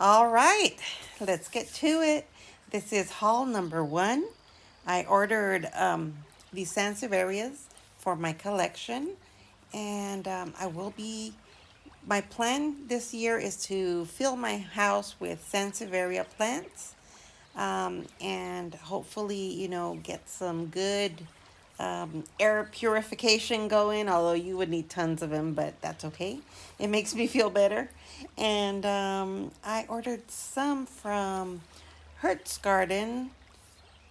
All right, let's get to it. This is haul number 1. I ordered these Sansevierias for my collection, and my plan this year is to fill my house with Sansevieria plants, and hopefully, get some good air purification going, although you would need tons of them, but that's okay. It makes me feel better. And I ordered some from Hirt's Garden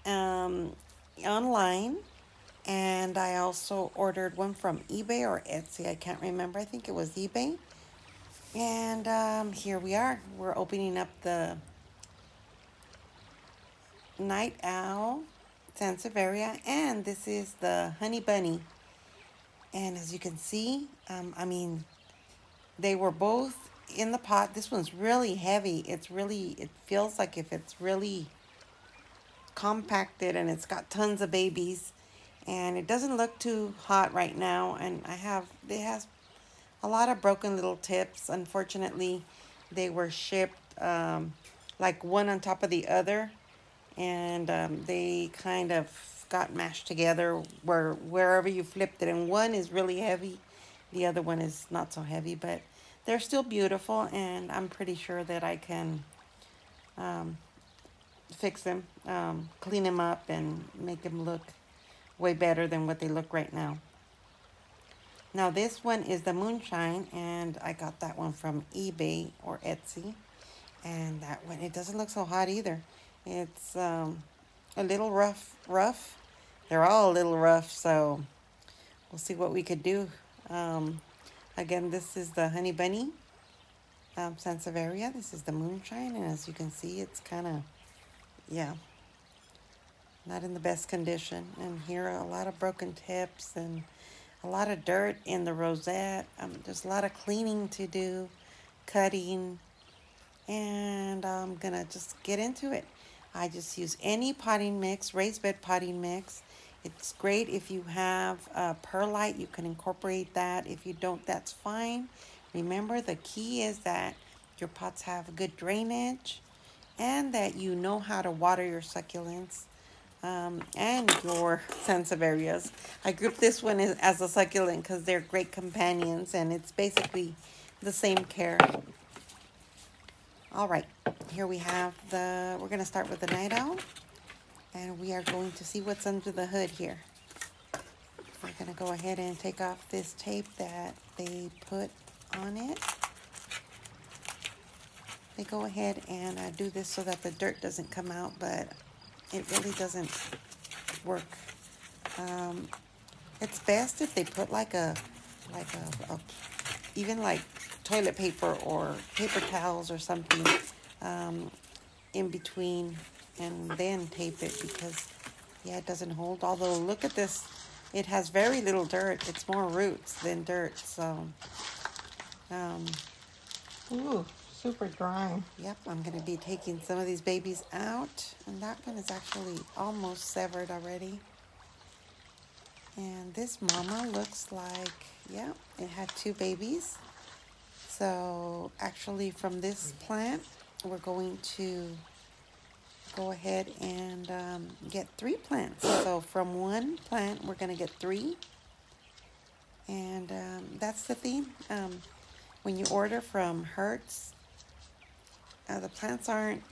online, and I also ordered one from eBay or Etsy. I can't remember. I think it was eBay. And here we are. We're opening up the Night Owl Sansevieria, and this is the Honey Bunny. And as you can see, they were both in the pot. This one's really heavy. It feels like if it's really compacted, and it's got tons of babies, and it doesn't look too hot right now. And it has a lot of broken little tips. Unfortunately, they were shipped like one on top of the other, and they kind of got mashed together wherever you flipped it. And one is really heavy, the other one is not so heavy, but they're still beautiful, and I'm pretty sure that I can fix them, clean them up, and make them look way better than what they look right now. Now this one is the Moonshine, and I got that one from eBay or Etsy. And that one, it doesn't look so hot either. It's a little rough. They're all a little rough, so we'll see what we could do. Again, this is the Honey Bunny Sansevieria. This is the Moonshine, and as you can see, it's kind of, not in the best condition. And here are a lot of broken tips and a lot of dirt in the rosette. There's a lot of cleaning to do, cutting, and I'm gonna just get into it. I just use any potting mix, raised bed potting mix. It's great if you have perlite, you can incorporate that. If you don't, that's fine. Remember, the key is that your pots have good drainage, and that you know how to water your succulents and your Sansevierias. I group this one as a succulent because they're great companions, and it's basically the same care. All right, here we have we're going to start with the Night Owl, and we are going to see what's under the hood here. We're going to go ahead and take off this tape that they put on it. They go ahead and do this so that the dirt doesn't come out, but it really doesn't work. It's best if they put even like toilet paper or paper towels or something in between, and then tape it, because it doesn't hold. Although look at this, it has very little dirt. It's more roots than dirt. So ooh, super dry. Yep, I'm going to be taking some of these babies out, and that one is actually almost severed already. And this mama looks like, it had 2 babies. So actually from this plant, we're going to go ahead and get 3 plants. So from one plant, we're going to get 3. And that's the theme. When you order from Hirt's, the plants aren't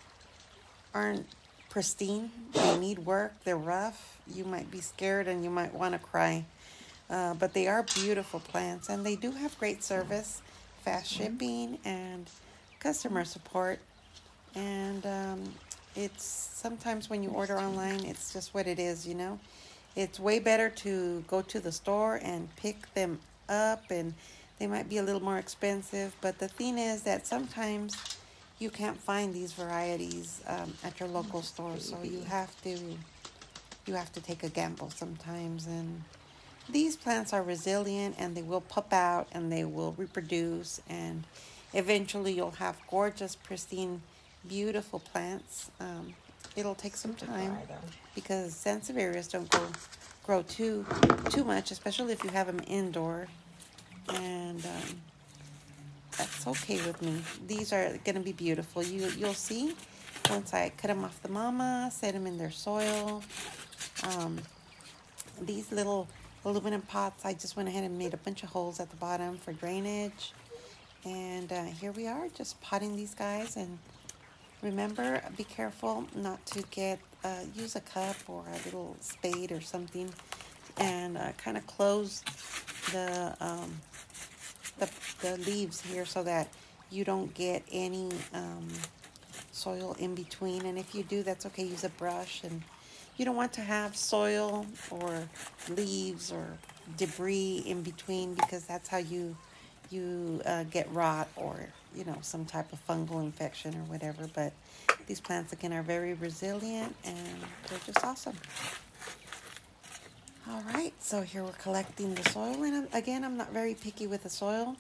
pristine. They need work. They're rough. You might be scared and you might want to cry. But they are beautiful plants, and they do have great service, fast shipping, and customer support. And it's sometimes when you order online, it's just what it is, It's way better to go to the store and pick them up, and they might be a little more expensive. But the thing is that sometimes you can't find these varieties at your local store, so you have to take a gamble sometimes. And these plants are resilient, and they will pup out, and they will reproduce, and eventually you'll have gorgeous, pristine, beautiful plants. It'll take some time because Sansevierias don't grow too much, especially if you have them indoor. And That's okay with me. These are going to be beautiful. You'll see once I cut them off the mama, set them in their soil. These little aluminum pots, I just went ahead and made a bunch of holes at the bottom for drainage. And here we are, just potting these guys. And remember, be careful not to use a cup or a little spade or something, and kind of close the leaves here so that you don't get any soil in between. And if you do, that's okay. Use a brush. And you don't want to have soil or leaves or debris in between, because that's how you get rot or some type of fungal infection or whatever. But these plants again are very resilient, and they're just awesome. All right, so here we're collecting the soil, and again, I'm not very picky with the soil.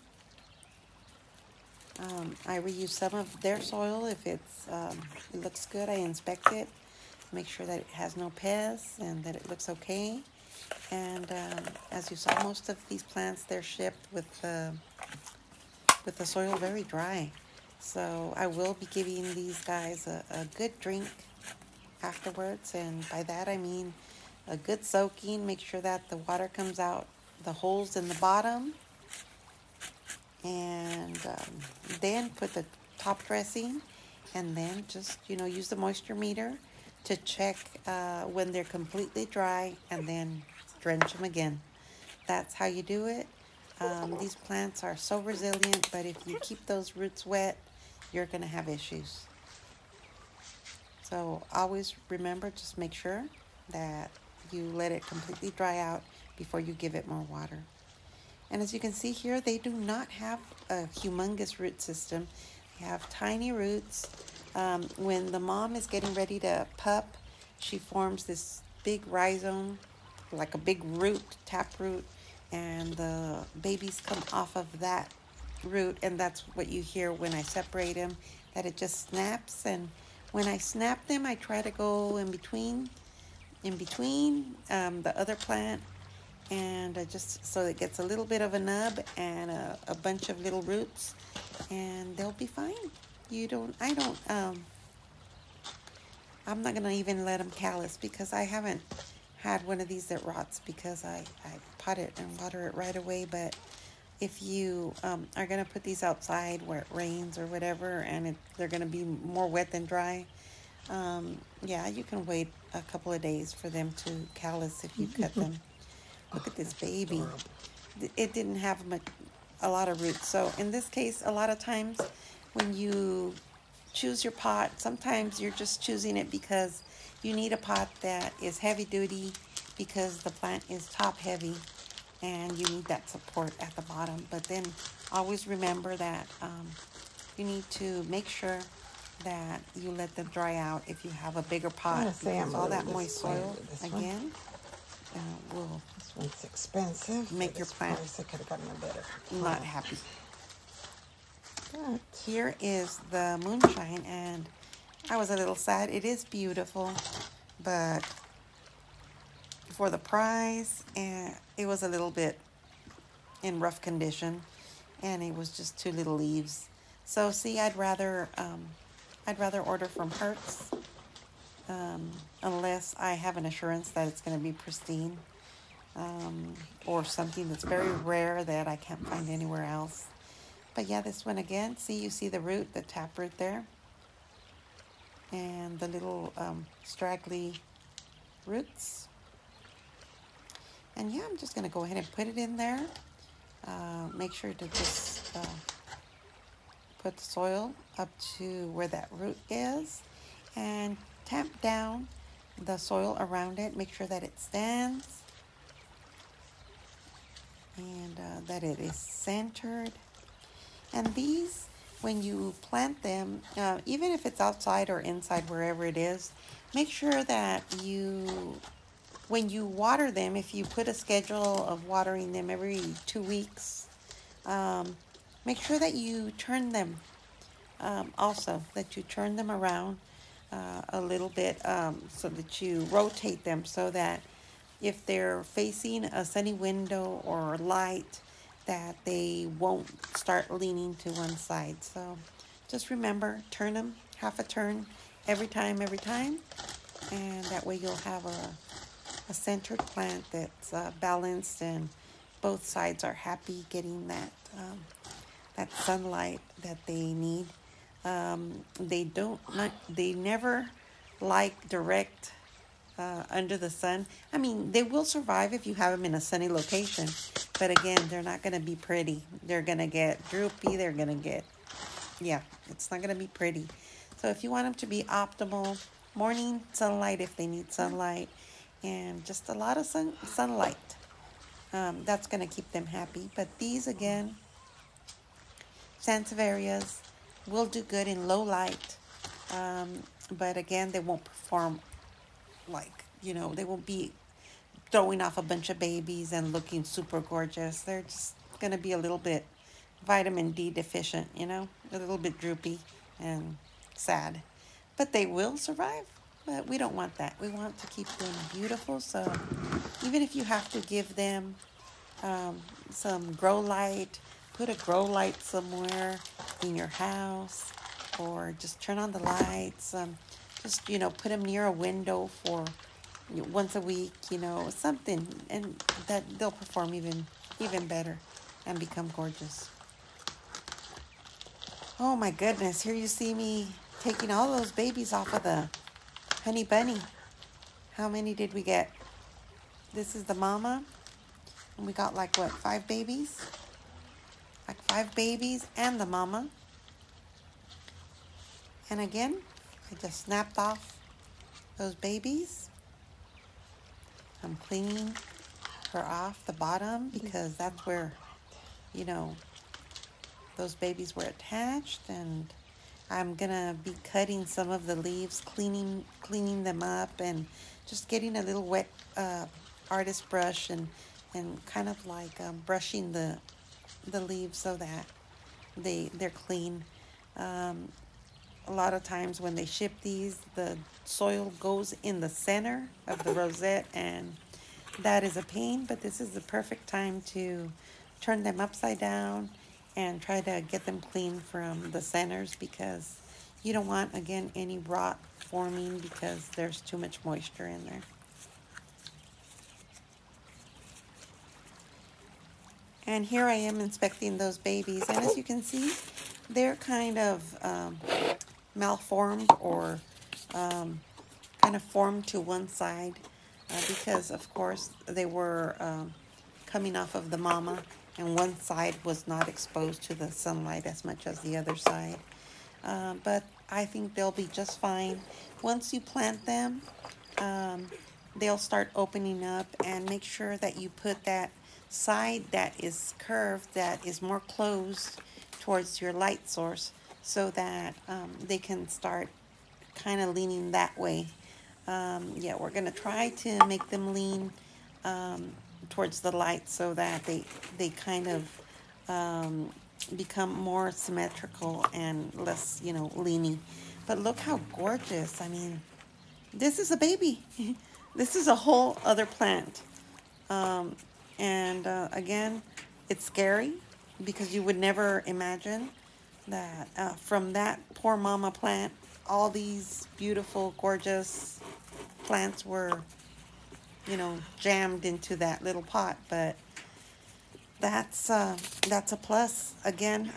I reuse some of their soil if it looks good. I inspect it, make sure that it has no pests and that it looks okay. And as you saw, most of these plants, they're shipped with the soil very dry. So I will be giving these guys a good drink afterwards, and by that I mean a good soaking. Make sure that the water comes out the holes in the bottom, and then put the top dressing, and then just use the moisture meter to check when they're completely dry, and then drench them again. That's how you do it. These plants are so resilient, but if you keep those roots wet, you're going to have issues. So always remember, just make sure that you let it completely dry out before you give it more water. And as you can see here, they do not have a humongous root system. They have tiny roots. When the mom is getting ready to pup, she forms this big rhizome, like a big root, tap root, and the babies come off of that root, and that's what you hear when I separate them, that it just snaps. And when I snap them, I try to go in between the other plant, and just so it gets a little bit of a nub and a bunch of little roots, and they'll be fine. I'm not gonna even let them callus, because I haven't had one of these that rots, because I pot it and water it right away. But if you are gonna put these outside where it rains or whatever, and they're gonna be more wet than dry, yeah, you can wait a couple of days for them to callus if you cut them. Look at this baby. It didn't have a lot of roots. So in this case, a lot of times when you choose your pot, sometimes you're just choosing it because you need a pot that is heavy duty, because the plant is top heavy and you need that support at the bottom. But then always remember that you need to make sure that you let them dry out if you have a bigger pot, because all that moist soil again will, this one's expensive, make your plant I could have gotten a better not happy. But Here is the Moonshine, and I was a little sad. It is beautiful, but for the price, and it was a little bit in rough condition, and it was just too little leaves. So see, I'd rather order from Hirt's, unless I have an assurance that it's going to be pristine, or something that's very rare that I can't find anywhere else. But yeah, this one again, you see the root, the tap root there, and the little straggly roots. And yeah, I'm just going to go ahead and put it in there. Make sure to just put the soil up to where that root is, and tamp down the soil around it. Make sure that it stands and that it is centered. And these, when you plant them, even if it's outside or inside, wherever it is, make sure that when you water them, if you put a schedule of watering them every 2 weeks, make sure that you turn them, also, that you turn them around a little bit, so that you rotate them, so that if they're facing a sunny window or light, that they won't start leaning to one side. So just remember, turn them half a turn every time, and that way you'll have a centered plant that's balanced and both sides are happy getting that sunlight that they need. They never like direct under the sun. I mean, they will survive if you have them in a sunny location, but again, they're not going to be pretty. They're going to get droopy. They're going to get, yeah, it's not going to be pretty. So if you want them to be optimal, morning sunlight if they need sunlight, and just a lot of sunlight. That's going to keep them happy. But these, again, Sansevierias will do good in low light. But again, they won't perform like, they won't be throwing off a bunch of babies and looking super gorgeous. They're just going to be a little bit vitamin D deficient, a little bit droopy and sad. But they will survive. But we don't want that. We want to keep them beautiful. So even if you have to give them some grow light, put a grow light somewhere in your house, or just turn on the lights. Just, put them near a window for once a week, something, and that they'll perform even better and become gorgeous. Oh my goodness, here you see me taking all those babies off of the honey bunny. How many did we get? This is the mama, and we got like, what, 5 babies? Like 5 babies and the mama. And again, I just snapped off those babies. I'm cleaning her off the bottom because that's where, those babies were attached, and I'm gonna be cutting some of the leaves, cleaning them up, and just getting a little wet artist brush and kind of like brushing the leaves so that they're clean. A lot of times when they ship these, the soil goes in the center of the rosette, and that is a pain, but this is the perfect time to turn them upside down and try to get them clean from the centers, because you don't want, again, any rot forming because there's too much moisture in there. And here I am inspecting those babies, and as you can see, they're kind of malformed or kind of formed to one side because, of course, they were coming off of the mama, and one side was not exposed to the sunlight as much as the other side. But I think they'll be just fine. Once you plant them, they'll start opening up, and make sure that you put that side that is curved, that is more closed towards your light source, so that they can start kind of leaning that way. Yeah, we're going to try to make them lean towards the light so that they kind of become more symmetrical and less, leany. But look how gorgeous. I mean, this is a baby. This is a whole other plant. And again, it's scary because you would never imagine that from that poor mama plant, all these beautiful, gorgeous plants were, jammed into that little pot. But that's a plus. Again,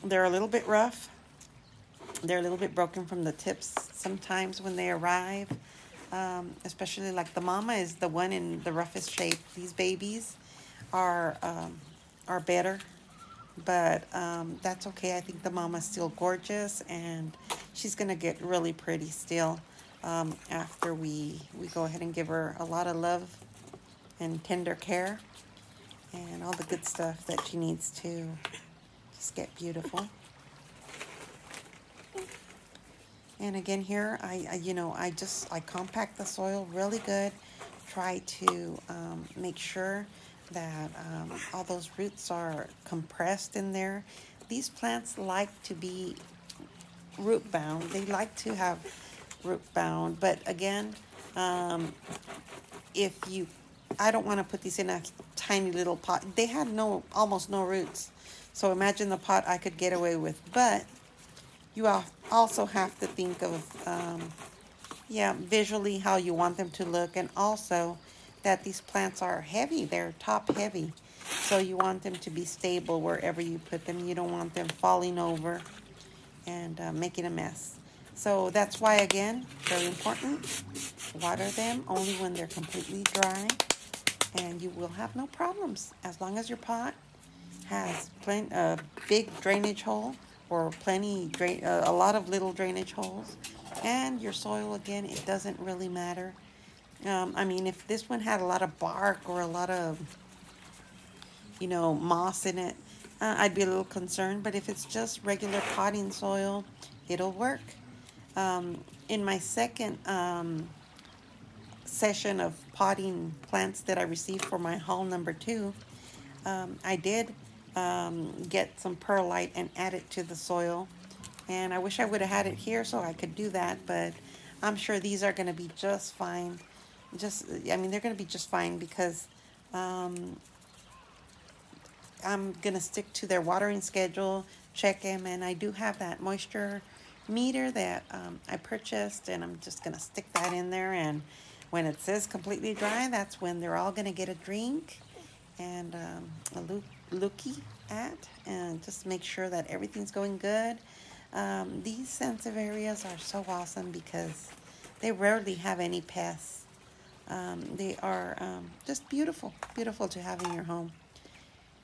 they're a little bit rough. They're a little bit broken from the tips sometimes when they arrive. Especially like the mama is the one in the roughest shape. These babies are better, but that's okay. I think the mama's still gorgeous, and she's gonna get really pretty still after we go ahead and give her a lot of love and tender care and all the good stuff that she needs to just get beautiful. And again, here I compact the soil really good. Try to make sure that all those roots are compressed in there. These plants like to be root bound. They like to have root bound, but again, if you I don't want to put these in a tiny little pot. They had almost no roots. So imagine the pot I could get away with. But you also have to think of, yeah, visually how you want them to look. And also that these plants are heavy. They're top heavy. So you want them to be stable wherever you put them. You don't want them falling over and making a mess. So that's why, again, very important, water them only when they're completely dry, and you will have no problems as long as your pot has a big drainage hole or a lot of little drainage holes. And your soil, again, it doesn't really matter. I mean, if this one had a lot of bark or a lot of, moss in it, I'd be a little concerned. But if it's just regular potting soil, it'll work. In my second session of potting plants that I received for my haul number 2, I did get some perlite and add it to the soil. And I wish I would have had it here so I could do that, but I'm sure these are going to be just fine. They're going to be just fine because I'm going to stick to their watering schedule, check them, and I do have that moisture meter that I purchased, and I'm just going to stick that in there, and when it says completely dry, that's when they're all going to get a drink and a lookie at, and just make sure that everything's going good. These Sansevierias are so awesome because they rarely have any pests. They are just beautiful to have in your home.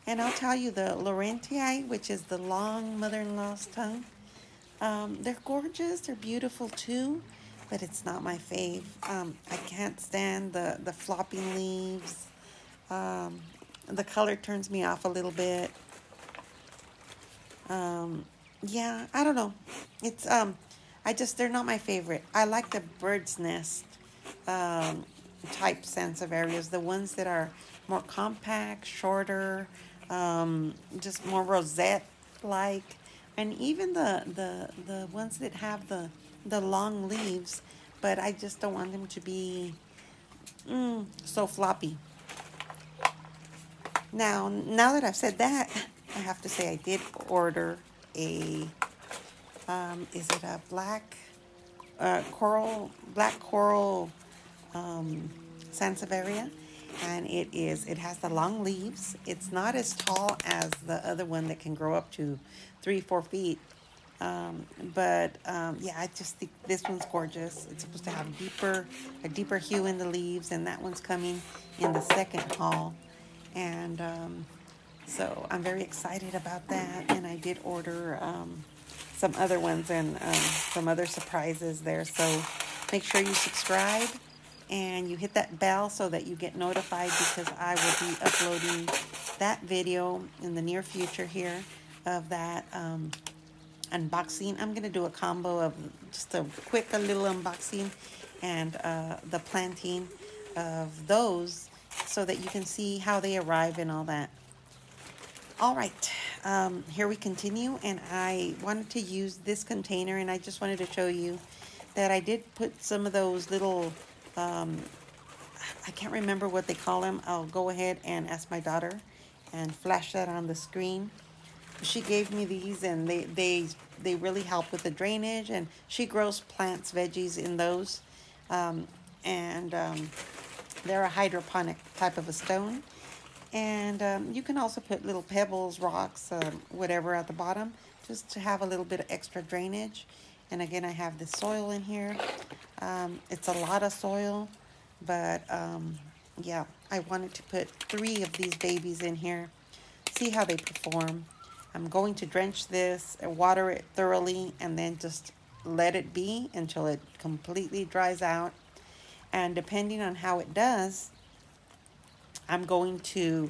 And I'll tell you, the Laurentii, which is the long mother-in-law's tongue, they're gorgeous, they're beautiful too, but it's not my fave. I can't stand the flopping leaves. The color turns me off a little bit. Yeah, I don't know. It's they're not my favorite. I like the bird's nest type Sansevierias, the ones that are more compact, shorter, just more rosette like, and even the ones that have the long leaves, but I just don't want them to be so floppy. Now that I've said that, I have to say I did order a is it a black coral Sansevieria, and it has the long leaves. It's not as tall as the other one that can grow up to 3-4 feet, but yeah, I just think this one's gorgeous. It's supposed to have a deeper hue in the leaves, and that one's coming in the second haul. And so I'm very excited about that. And I did order some other ones and some other surprises there. So make sure you subscribe and you hit that bell so that you get notified, because I will be uploading that video in the near future here of that unboxing. I'm going to do a combo of just a little unboxing and the planting of those, so that you can see how they arrive and all that. All right, here we continue, and I wanted to use this container, and I just wanted to show you that I did put some of those little, I can't remember what they call them. I'll go ahead and ask my daughter and flash that on the screen. She gave me these, and they really help with the drainage, and she grows plants, veggies in those, they're a hydroponic type of a stone. And you can also put little pebbles, rocks, whatever at the bottom, just to have a little bit of extra drainage. And again, I have the soil in here. It's a lot of soil, but yeah, I wanted to put 3 of these babies in here, see how they perform. I'm going to drench this, water it thoroughly, and then just let it be until it completely dries out. And depending on how it does, I'm going to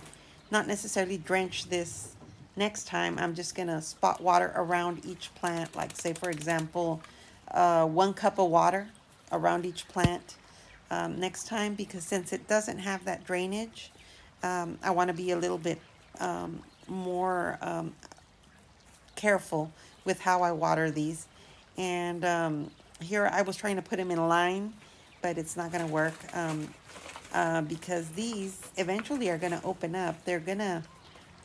not necessarily drench this next time. I'm just going to spot water around each plant. Like, say, for example, 1 cup of water around each plant next time. Because since it doesn't have that drainage, I want to be a little bit more careful with how I water these. And here I was trying to put them in line, but it's not going to work. because these eventually are going to open up. They're going to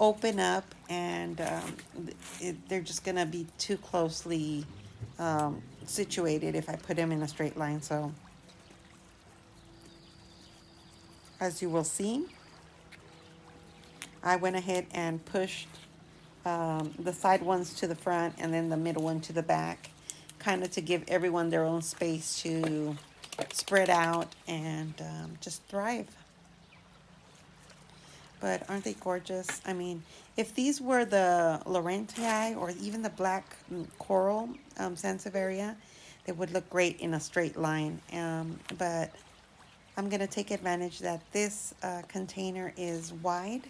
open up, and they're just going to be too closely situated if I put them in a straight line. So as you will see, I went ahead and pushed the side ones to the front and then the middle one to the back, kind of to give everyone their own space to spread out and just thrive. But aren't they gorgeous? I mean, if these were the Laurentii or even the black coral Sansevieria, they would look great in a straight line. But I'm going to take advantage that this container is wide.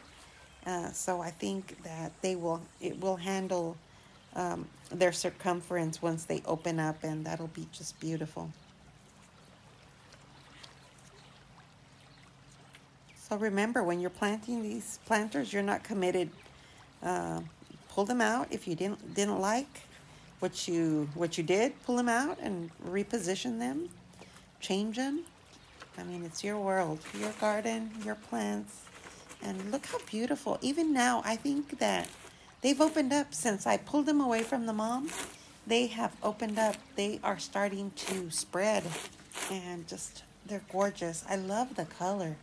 So I think that it will handle their circumference once they open up, and that'll be just beautiful. So remember, when you're planting these planters, you're not committed. Pull them out if you didn't like what you did. Pull them out and reposition them, change them. I mean, it's your world, your garden, your plants, and look how beautiful. Even now, I think that they've opened up since I pulled them away from the mom. They have opened up. They are starting to spread, and just they're gorgeous. I love the color.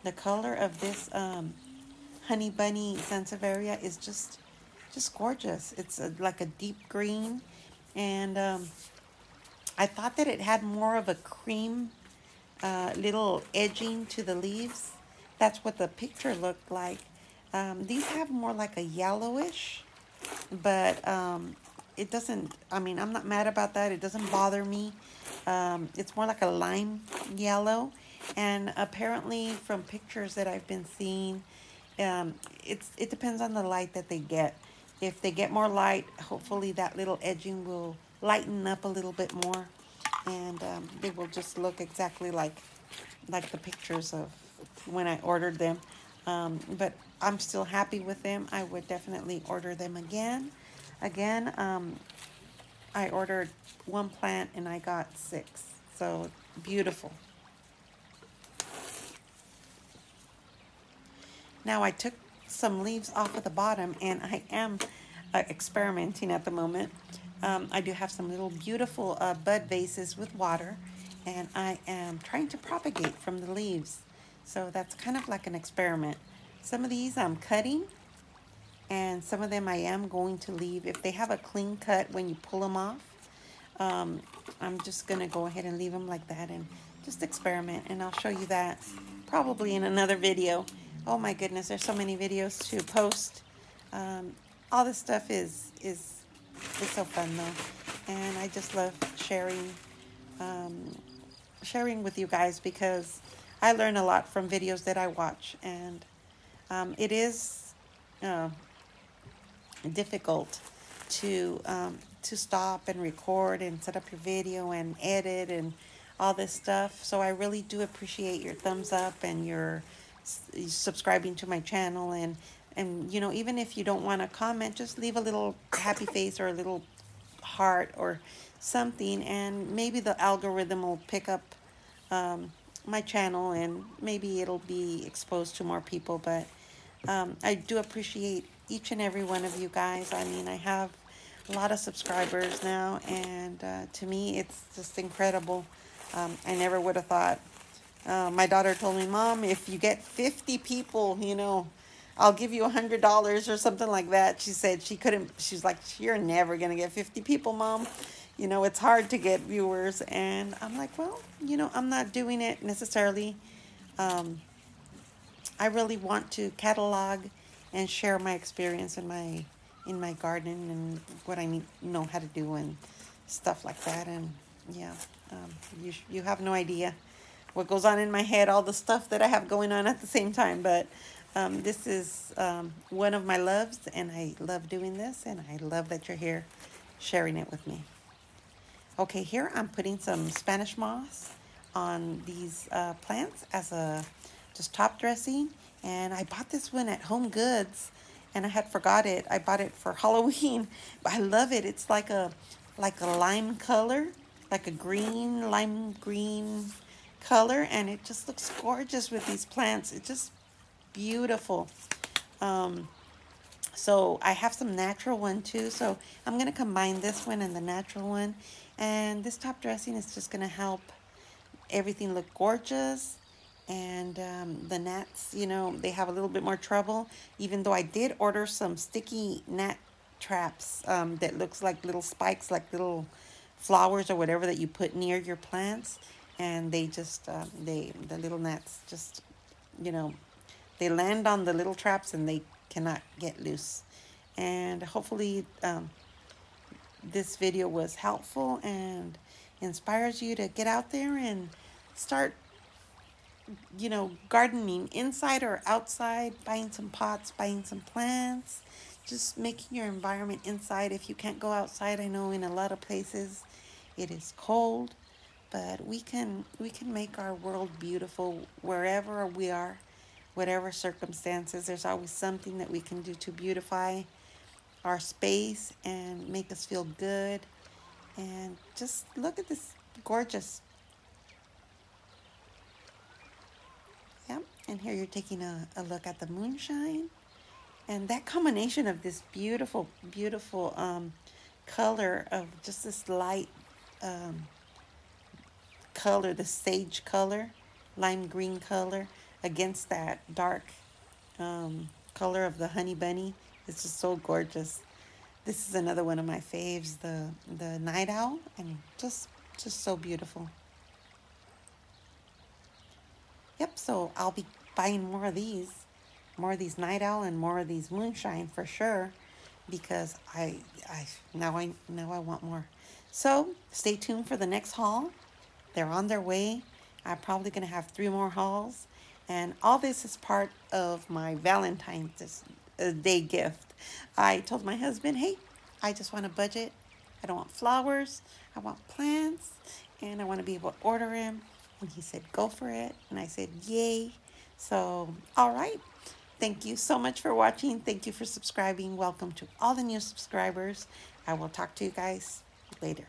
The color of this honey bunny Sansevieria is just gorgeous. It's like a deep green, and I thought that it had more of a cream little edging to the leaves. That's what the picture looked like. These have more like a yellowish, but it doesn't, I mean, I'm not mad about that. It doesn't bother me. It's more like a lime yellow. And apparently from pictures that I've been seeing, it depends on the light that they get. If they get more light, hopefully that little edging will lighten up a little bit more, and they will just look exactly like the pictures of when I ordered them. But I'm still happy with them. I would definitely order them again. I ordered one plant and I got 6. So beautiful. Now I took some leaves off of the bottom, and I am experimenting at the moment. I do have some little beautiful bud vases with water, and I am trying to propagate from the leaves. So that's kind of like an experiment. Some of these I'm cutting, and some of them I am going to leave. If they have a clean cut when you pull them off, I'm just going to go ahead and leave them like that and just experiment, and I'll show you that probably in another video. Oh my goodness, there's so many videos to post. All this stuff is so fun though, and I just love sharing with you guys, because I learn a lot from videos that I watch, and it is difficult to stop and record and set up your video and edit and all this stuff. So I really do appreciate your thumbs up and your subscribing to my channel, and you know, even if you don't want to comment, just leave a little happy face or a little heart or something, and maybe the algorithm will pick up my channel, and maybe it'll be exposed to more people. But I do appreciate each and every one of you guys. I mean, I have a lot of subscribers now, and to me it's just incredible. I never would have thought. My daughter told me, Mom, if you get 50 people, you know, I'll give you $100 or something like that. She said she couldn't, she's like, you're never going to get 50 people, Mom. You know, it's hard to get viewers. And I'm like, well, you know, I'm not doing it necessarily. I really want to catalog and share my experience in my garden and what I know how to do and stuff like that. And yeah, you have no idea what goes on in my head, all the stuff that I have going on at the same time. But this is one of my loves, and I love doing this, and I love that you're here sharing it with me. Okay, here I'm putting some Spanish moss on these plants as a just top dressing, and I bought this one at Home Goods, and I had forgot it. I bought it for Halloween, but I love it. It's like a lime color, like a green, lime green color, and it just looks gorgeous with these plants. It's just beautiful. So I have some natural one too, so I'm going to combine this one and the natural one, and this top dressing is just going to help everything look gorgeous. And the gnats, you know, they have a little bit more trouble, even though I did order some sticky gnat traps that looks like little spikes, like little flowers or whatever that you put near your plants, and they just the little gnats just, you know, they land on the little traps and they cannot get loose. And hopefully this video was helpful and inspires you to get out there and start, you know, gardening inside or outside, buying some pots, buying some plants, just making your environment inside. If you can't go outside, I know in a lot of places it is cold, but we can make our world beautiful wherever we are, whatever circumstances. There's always something that we can do to beautify our space and make us feel good. And just look at this gorgeous. Yep, and here you're taking a look at the moonshine. And that combination of this beautiful, beautiful color of just this light color, the sage color, lime green color, against that dark color of the honey bunny. It's just so gorgeous. This is another one of my faves, the night owl, and just so beautiful. Yep, so I'll be buying more of these night owl and more of these moonshine for sure, because now I want more. So stay tuned for the next haul. They're on their way. I'm probably gonna have 3 more hauls, and all this is part of my Valentine's Day gift. I told my husband, hey, I just want a budget. I don't want flowers. I want plants, and I want to be able to order them. And he said, go for it. And I said, yay. So, all right. Thank you so much for watching. Thank you for subscribing. Welcome to all the new subscribers. I will talk to you guys later.